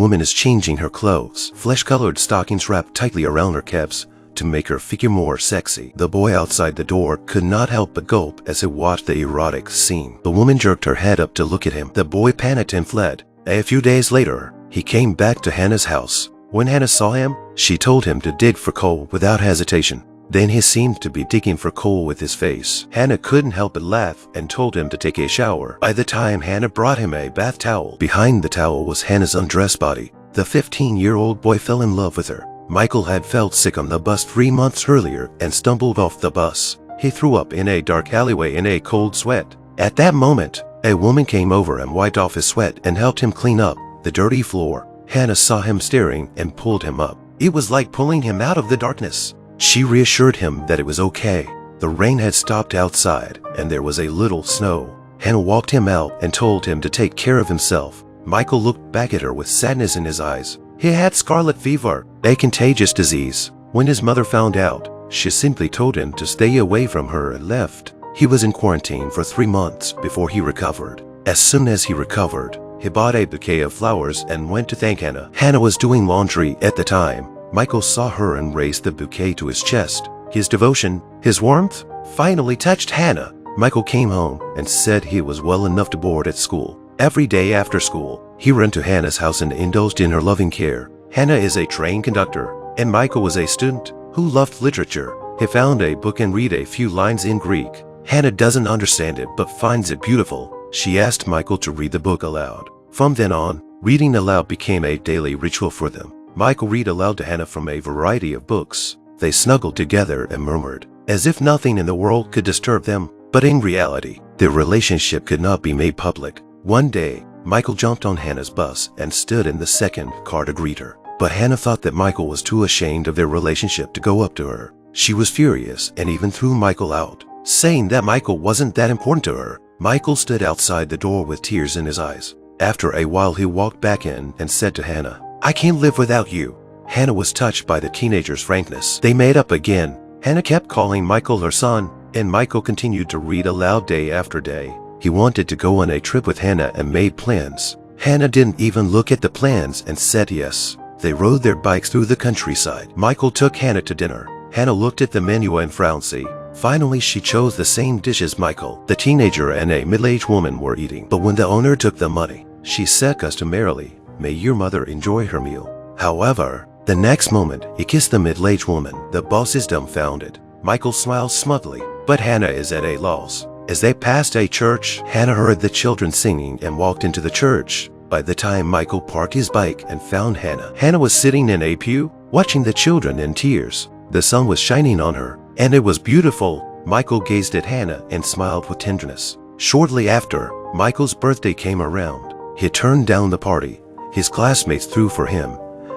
woman is changing her clothes, flesh-colored stockings wrapped tightly around her calves to make her figure more sexy. The boy outside the door could not help but gulp as he watched the erotic scene. The woman jerked her head up to look at him. The boy panicked and fled. A few days later, he came back to Hannah's house. When Hannah saw him, she told him to dig for coal without hesitation. Then he seemed to be digging for coal with his face. Hannah couldn't help but laugh and told him to take a shower. By the time Hannah brought him a bath towel, behind the towel was Hannah's undressed body. The 15-year-old boy fell in love with her. Michael had felt sick on the bus 3 months earlier and stumbled off the bus. He threw up in a dark alleyway in a cold sweat. At that moment, a woman came over and wiped off his sweat and helped him clean up the dirty floor. Hannah saw him staring and pulled him up. It was like pulling him out of the darkness. She reassured him that it was okay. The rain had stopped outside and there was a little snow. Hannah walked him out and told him to take care of himself. Michael looked back at her with sadness in his eyes. He had scarlet fever, a contagious disease. When his mother found out, she simply told him to stay away from her and left. He was in quarantine for 3 months before he recovered. As soon as he recovered, he bought a bouquet of flowers and went to thank Hannah. Hannah was doing laundry at the time. Michael saw her and raised the bouquet to his chest. His devotion, his warmth, finally touched Hannah. Michael came home and said he was well enough to board at school. Every day after school, he ran to Hannah's house and indulged in her loving care. Hannah is a trained conductor, and Michael was a student who loved literature. He found a book and read a few lines in Greek. Hannah doesn't understand it but finds it beautiful. She asked Michael to read the book aloud. From then on, reading aloud became a daily ritual for them. Michael read aloud to Hannah from a variety of books. They snuggled together and murmured, as if nothing in the world could disturb them. But in reality, their relationship could not be made public. One day, Michael jumped on Hannah's bus and stood in the second car to greet her. But Hannah thought that Michael was too ashamed of their relationship to go up to her. She was furious and even threw Michael out, saying that Michael wasn't that important to her. Michael stood outside the door with tears in his eyes. After a while, he walked back in and said to Hannah, "I can't live without you." Hannah was touched by the teenager's frankness. They made up again. Hannah kept calling Michael her son, and Michael continued to read aloud day after day. He wanted to go on a trip with Hannah and made plans. Hannah didn't even look at the plans and said yes. They rode their bikes through the countryside. Michael took Hannah to dinner. Hannah looked at the menu and frowned. Finally, she chose the same dishes Michael, the teenager, and a middle-aged woman were eating. But when the owner took the money, she said customarily, "May your mother enjoy her meal." However, the next moment, he kissed the middle-aged woman. The boss is dumbfounded. Michael smiles smugly, but Hannah is at a loss. As they passed a church, Hannah heard the children singing and walked into the church. By the time Michael parked his bike and found Hannah, Hannah was sitting in a pew, watching the children in tears. The sun was shining on her, and it was beautiful. Michael gazed at Hannah and smiled with tenderness. Shortly after, Michael's birthday came around. He turned down the party his classmates threw for him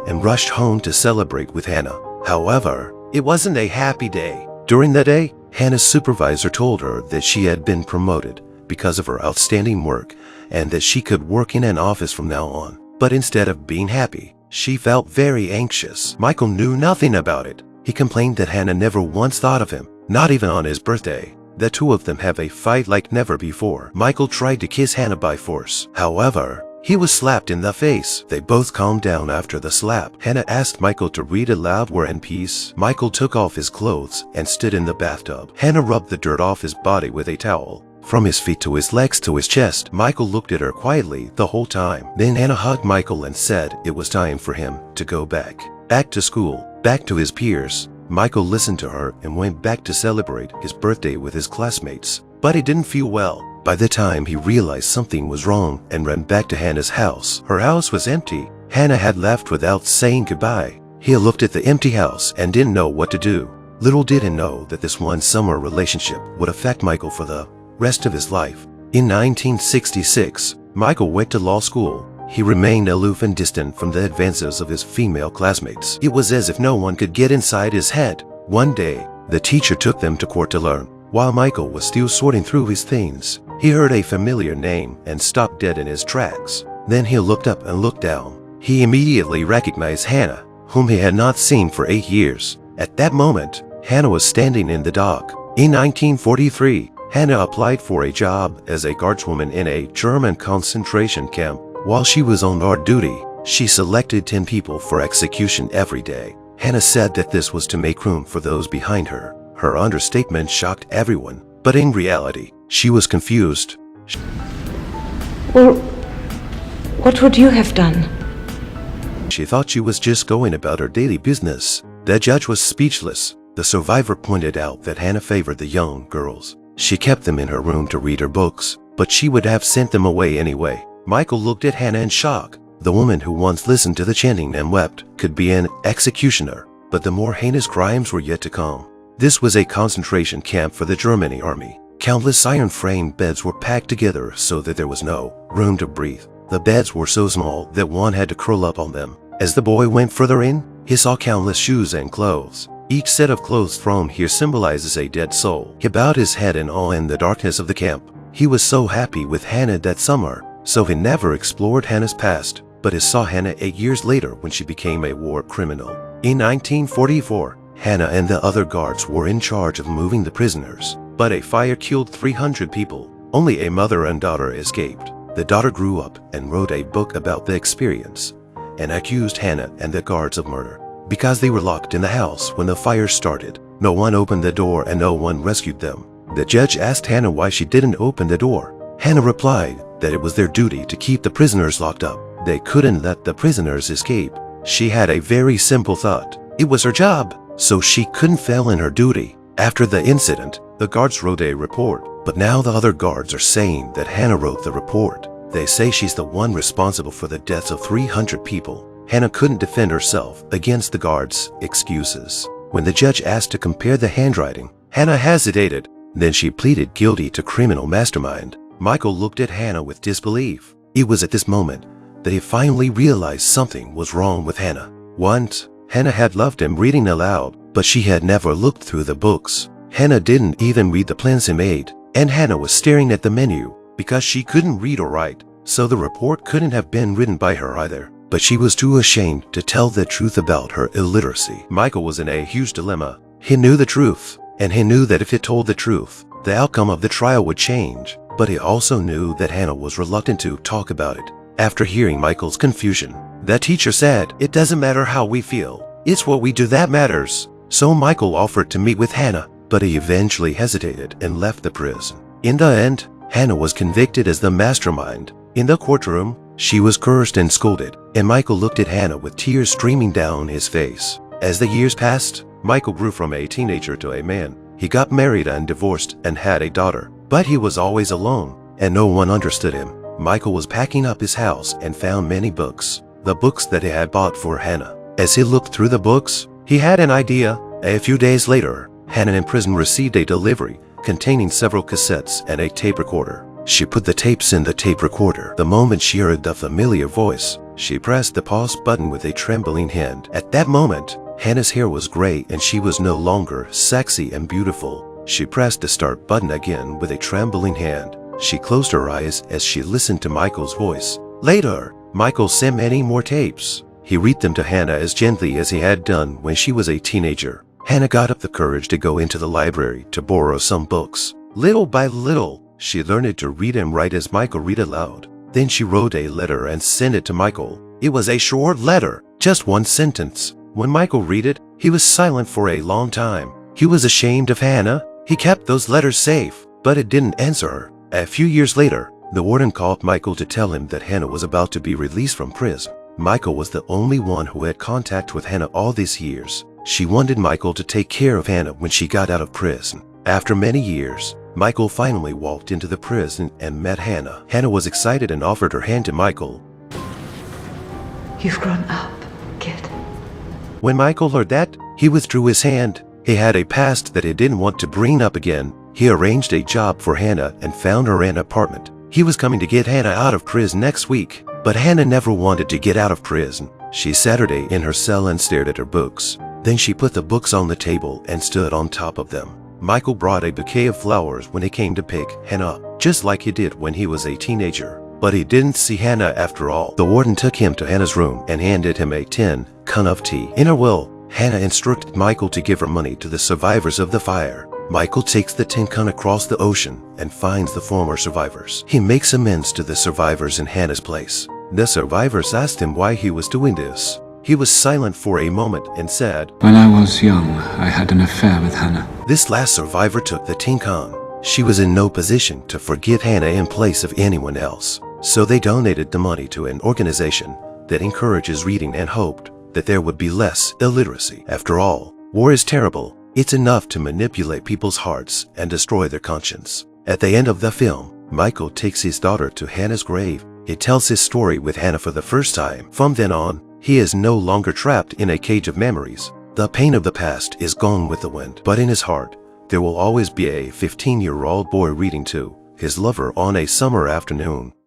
and rushed home to celebrate with Hannah. However, it wasn't a happy day. During the day, Hannah's supervisor told her that she had been promoted because of her outstanding work and that she could work in an office from now on. But instead of being happy, she felt very anxious. Michael knew nothing about it. He complained that Hannah never once thought of him, not even on his birthday. The two of them have a fight like never before. Michael tried to kiss Hannah by force. However, he was slapped in the face. They both calmed down after the slap. Hannah asked Michael to read aloud War and Peace. Michael took off his clothes and stood in the bathtub. Hannah rubbed the dirt off his body with a towel. From his feet to his legs to his chest, Michael looked at her quietly the whole time. Then Hannah hugged Michael and said it was time for him to go back to school, back to his peers. Michael listened to her and went back to celebrate his birthday with his classmates. But he didn't feel well. By the time he realized something was wrong and ran back to Hannah's house, her house was empty. Hannah had left without saying goodbye. He looked at the empty house and didn't know what to do. Little did he know that this one summer relationship would affect Michael for the rest of his life. In 1966, Michael went to law school. He remained aloof and distant from the advances of his female classmates. It was as if no one could get inside his head. One day, the teacher took them to court to learn. While Michael was still sorting through his things, he heard a familiar name and stopped dead in his tracks. Then he looked up and looked down. He immediately recognized Hannah, whom he had not seen for 8 years. At that moment, Hannah was standing in the dock. In 1943, Hannah applied for a job as a guardswoman in a German concentration camp. While she was on guard duty, She selected 10 people for execution every day. Hannah said that this was to make room for those behind her. Her understatement shocked everyone, but in reality, she was confused. Well, what would you have done? She thought she was just going about her daily business. The judge was speechless. The survivor pointed out that Hannah favored the young girls. She kept them in her room to read her books, but she would have sent them away anyway. Michael looked at Hannah in shock. The woman who once listened to the chanting and wept could be an executioner, but the more heinous crimes were yet to come. This was a concentration camp for the German army. Countless iron-framed beds were packed together so that there was no room to breathe. The beds were so small that one had to curl up on them. As the boy went further in, he saw countless shoes and clothes. Each set of clothes thrown here symbolizes a dead soul. He bowed his head in awe in the darkness of the camp. He was so happy with Hannah that summer, so he never explored Hannah's past, but he saw Hannah 8 years later when she became a war criminal. In 1944, Hannah and the other guards were in charge of moving the prisoners, but a fire killed 300 people. Only a mother and daughter escaped. The daughter grew up and wrote a book about the experience and accused Hannah and the guards of murder. Because they were locked in the house when the fire started, no one opened the door and no one rescued them. The judge asked Hannah why she didn't open the door. Hannah replied that it was their duty to keep the prisoners locked up. They couldn't let the prisoners escape. She had a very simple thought. It was her job, so she couldn't fail in her duty. After the incident, the guards wrote a report, but now the other guards are saying that Hannah wrote the report. They say she's the one responsible for the deaths of 300 people. Hannah couldn't defend herself against the guards' excuses. When the judge asked to compare the handwriting, Hannah hesitated. Then she pleaded guilty to criminal mastermind. Michael looked at Hannah with disbelief. It was at this moment that he finally realized something was wrong with Hannah. Once, Hannah had loved him reading aloud, but she had never looked through the books. Hannah didn't even read the plans he made, and Hannah was staring at the menu because she couldn't read or write, so the report couldn't have been written by her either. But she was too ashamed to tell the truth about her illiteracy. Michael was in a huge dilemma. He knew the truth, and he knew that if he told the truth, the outcome of the trial would change. But he also knew that Hannah was reluctant to talk about it. After hearing Michael's confusion, the teacher said, "It doesn't matter how we feel. It's what we do that matters." So Michael offered to meet with Hannah, but he eventually hesitated and left the prison. In the end, Hannah was convicted as the mastermind. In the courtroom, she was cursed and scolded, and Michael looked at Hannah with tears streaming down his face. As the years passed, Michael grew from a teenager to a man. He got married and divorced and had a daughter, but he was always alone, and no one understood him. Michael was packing up his house and found many books, the books that he had bought for Hannah. As he looked through the books, he had an idea. A few days later, Hannah in prison received a delivery containing several cassettes and a tape recorder. She put the tapes in the tape recorder. The moment she heard the familiar voice, she pressed the pause button with a trembling hand. At that moment, Hannah's hair was gray and she was no longer sexy and beautiful. She pressed the start button again with a trembling hand. She closed her eyes as she listened to Michael's voice. Later, Michael sent many more tapes. He read them to Hannah as gently as he had done when she was a teenager. Hannah got up the courage to go into the library to borrow some books. Little by little, she learned to read and write as Michael read aloud. Then she wrote a letter and sent it to Michael. It was a short letter, just one sentence. When Michael read it, he was silent for a long time. He was ashamed of Hannah. He kept those letters safe, but it didn't answer her. A few years later, the warden called Michael to tell him that Hannah was about to be released from prison. Michael was the only one who had contact with Hannah all these years. She wanted Michael to take care of Hannah when she got out of prison. After many years, Michael finally walked into the prison and met Hannah. Hannah was excited and offered her hand to Michael. You've grown up, kid. When Michael heard that, he withdrew his hand. He had a past that he didn't want to bring up again. He arranged a job for Hannah and found her an apartment. He was coming to get Hannah out of prison next week, but Hannah never wanted to get out of prison. She sat her day in her cell and stared at her books. Then she put the books on the table and stood on top of them. Michael brought a bouquet of flowers when he came to pick Hannah up, just like he did when he was a teenager. But he didn't see Hannah after all. The warden took him to Hannah's room and handed him a tin can of tea. In her will, Hannah instructed Michael to give her money to the survivors of the fire. Michael takes the tin can across the ocean and finds the former survivors. He makes amends to the survivors in Hannah's place. The survivors asked him why he was doing this. He was silent for a moment and said, "When I was young, I had an affair with Hannah." This last survivor took the tink on. She was in no position to forgive Hannah in place of anyone else. So they donated the money to an organization that encourages reading and hoped that there would be less illiteracy. After all, war is terrible. It's enough to manipulate people's hearts and destroy their conscience. At the end of the film, Michael takes his daughter to Hannah's grave. He tells his story with Hannah for the first time. From then on, he is no longer trapped in a cage of memories. The pain of the past is gone with the wind, but in his heart, there will always be a 15-year-old boy reading to his lover on a summer afternoon.